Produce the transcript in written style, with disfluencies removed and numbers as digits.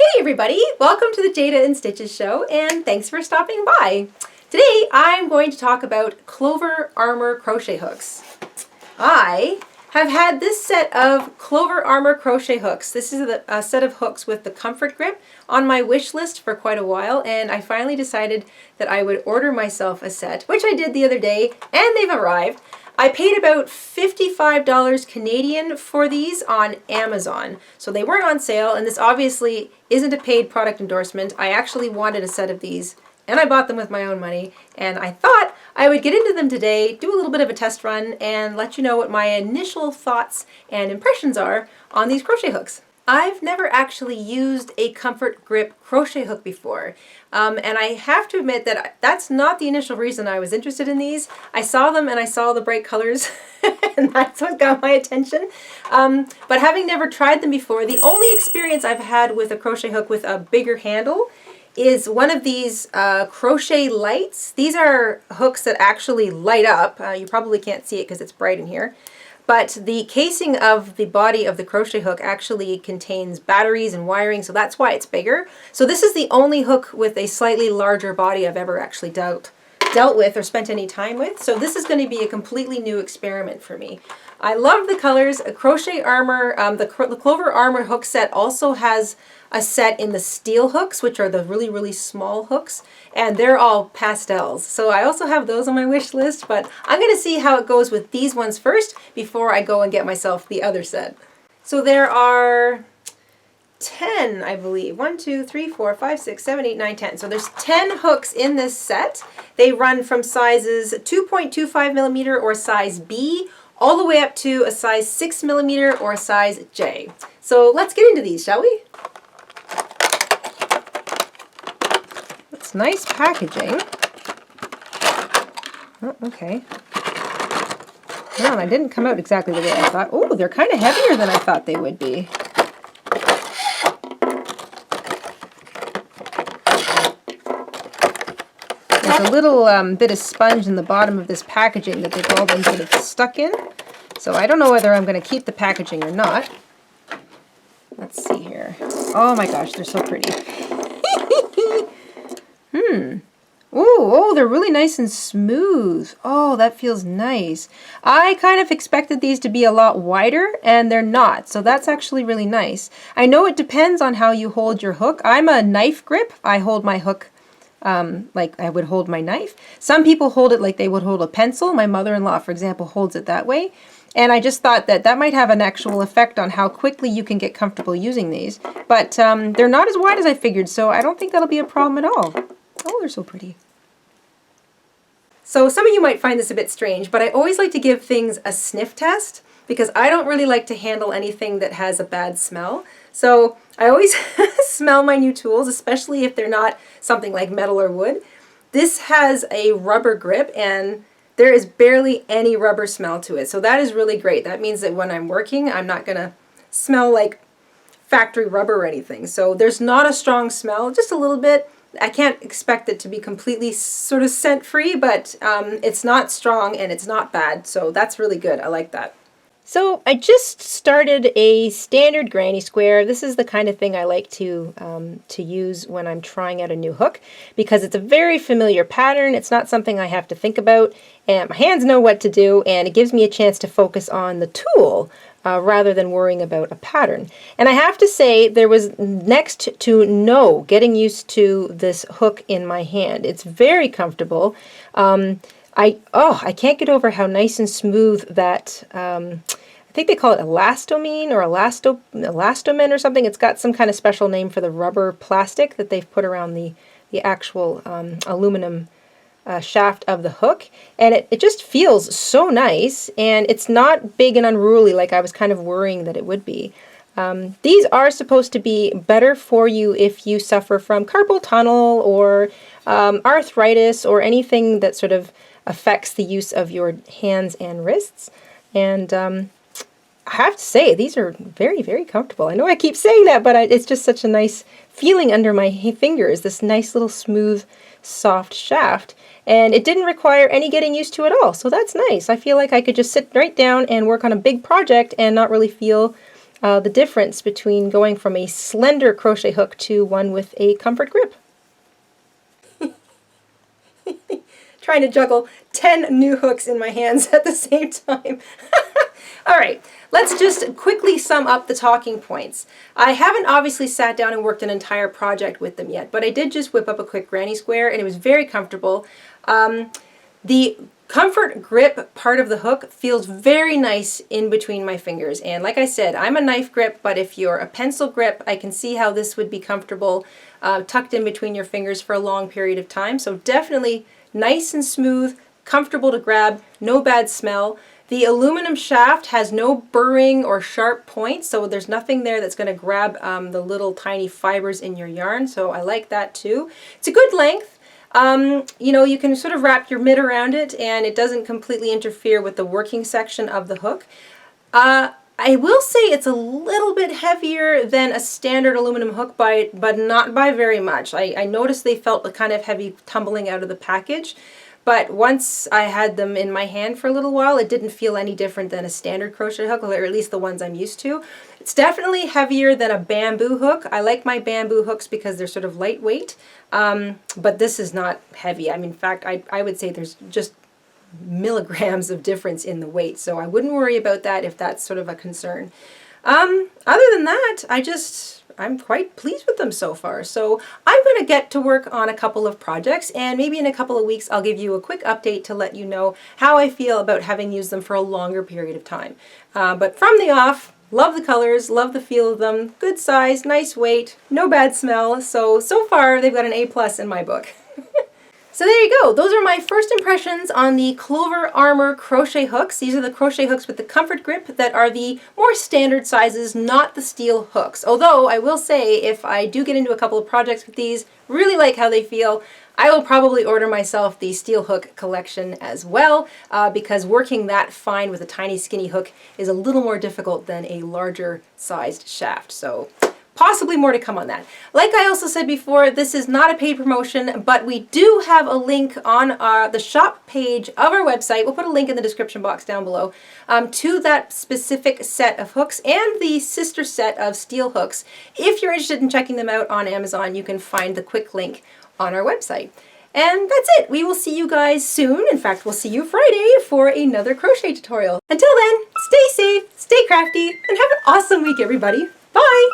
Hey everybody, welcome to the Jayda InStitches show and thanks for stopping by. Today I'm going to talk about Clover Amour crochet hooks. I have had this set of Clover Amour crochet hooks. This is a set of hooks with the comfort grip on my wish list for quite a while, and I finally decided that I would order myself a set, which I did the other day, and they've arrived. I paid about $55 Canadian for these on Amazon. So they weren't on sale, and this obviously isn't a paid product endorsement. I actually wanted a set of these, and I bought them with my own money, and I thought I would get into them today, do a little bit of a test run, and let you know what my initial thoughts and impressions are on these crochet hooks. I've never actually used a comfort grip crochet hook before, and I have to admit that that's not the initial reason I was interested in these. I saw them and I saw the bright colors and that's what got my attention. But having never tried them before, the only experience I've had with a crochet hook with a bigger handle is one of these crochet lights. These are hooks that actually light up. You probably can't see it because it's bright in here. But the casing of the body of the crochet hook actually contains batteries and wiring, so that's why it's bigger. So this is the only hook with a slightly larger body I've ever actually dealt with or spent any time with. So this is going to be a completely new experiment for me. I love the colors. Crochet Amour, the Clover Amour hook set also has a set in the steel hooks, which are the really, really small hooks, and they're all pastels. So I also have those on my wish list, but I'm going to see how it goes with these ones first before I go and get myself the other set. So there are 10, I believe. 1, 2, 3, 4, 5, 6, 7, 8, 9, 10. So there's 10 hooks in this set. They run from sizes 2.25 millimeter or size B all the way up to a size 6 millimeter or a size J. So let's get into these, shall we? It's nice packaging. Oh, okay. No, they didn't come out exactly the way I thought. Oh, they're kind of heavier than I thought they would be. There's a little bit of sponge in the bottom of this packaging that they've all been sort of stuck in. So I don't know whether I'm going to keep the packaging or not. Let's see here. Oh my gosh, they're so pretty. Oh, they're really nice and smooth. Oh, that feels nice. I kind of expected these to be a lot wider, and they're not. So that's actually really nice. I know it depends on how you hold your hook. I'm a knife grip. I hold my hook like I would hold my knife. Some people hold it like they would hold a pencil. My mother-in-law, for example, holds it that way. And I just thought that that might have an actual effect on how quickly you can get comfortable using these. But they're not as wide as I figured, so I don't think that'll be a problem at all. Oh, they're so pretty. So some of you might find this a bit strange, but I always like to give things a sniff test because I don't really like to handle anything that has a bad smell. So I always smell my new tools, especially if they're not something like metal or wood. This has a rubber grip and there is barely any rubber smell to it. So that is really great. That means that when I'm working, I'm not going to smell like factory rubber or anything. So there's not a strong smell, just a little bit. I can't expect it to be completely sort of scent-free, but it's not strong and it's not bad. So that's really good. I like that. So I just started a standard granny square. This is the kind of thing I like to use when I'm trying out a new hook because it's a very familiar pattern. It's not something I have to think about, and my hands know what to do, and it gives me a chance to focus on the tool rather than worrying about a pattern. And I have to say there was next to no getting used to this hook in my hand. It's very comfortable. I can't get over how nice and smooth that, I think they call it elastomine or elastomen or something. It's got some kind of special name for the rubber plastic that they've put around the actual aluminum shaft of the hook. And it just feels so nice, and it's not big and unruly like I was kind of worrying that it would be. These are supposed to be better for you if you suffer from carpal tunnel or arthritis or anything that sort of affects the use of your hands and wrists. And I have to say, these are very, very comfortable. I know I keep saying that, but it's just such a nice feeling under my fingers, this nice little smooth, soft shaft. And it didn't require any getting used to at all, so that's nice. I feel like I could just sit right down and work on a big project and not really feel the difference between going from a slender crochet hook to one with a comfort grip. Trying to juggle 10 new hooks in my hands at the same time. All right, let's just quickly sum up the talking points. I haven't obviously sat down and worked an entire project with them yet, but I did just whip up a quick granny square and it was very comfortable. The comfort grip part of the hook feels very nice in between my fingers, and like I said, I'm a knife grip, but if you're a pencil grip, I can see how this would be comfortable tucked in between your fingers for a long period of time. So definitely nice and smooth, comfortable to grab, no bad smell. The aluminum shaft has no burring or sharp points, so there's nothing there that's going to grab the little tiny fibers in your yarn, so I like that too. It's a good length. You know, you can sort of wrap your mitt around it and it doesn't completely interfere with the working section of the hook. I will say it's a little bit heavier than a standard aluminum hook, but not by very much. I noticed they felt kind of heavy tumbling out of the package, but once I had them in my hand for a little while, it didn't feel any different than a standard crochet hook, or at least the ones I'm used to. It's definitely heavier than a bamboo hook. I like my bamboo hooks because they're sort of lightweight, but this is not heavy. I mean, in fact, I would say there's just milligrams of difference in the weight, so I wouldn't worry about that if that's sort of a concern. Other than that, I'm quite pleased with them so far. So I'm going to get to work on a couple of projects, and maybe in a couple of weeks I'll give you a quick update to let you know how I feel about having used them for a longer period of time. But from the off, love the colors, love the feel of them, good size, nice weight, no bad smell, so far they've got an A+ in my book. So there you go. Those are my first impressions on the Clover Amour crochet hooks. These are the crochet hooks with the comfort grip that are the more standard sizes, not the steel hooks. Although I will say, if I do get into a couple of projects with these, really like how they feel, I will probably order myself the steel hook collection as well, because working that fine with a tiny skinny hook is a little more difficult than a larger sized shaft. So possibly more to come on that. Like I also said before, this is not a paid promotion, but we do have a link on the shop page of our website. We'll put a link in the description box down below to that specific set of hooks and the sister set of steel hooks. If you're interested in checking them out on Amazon, you can find the quick link on our website. And that's it. We will see you guys soon. In fact, we'll see you Friday for another crochet tutorial. Until then, stay safe, stay crafty, and have an awesome week, everybody. Bye!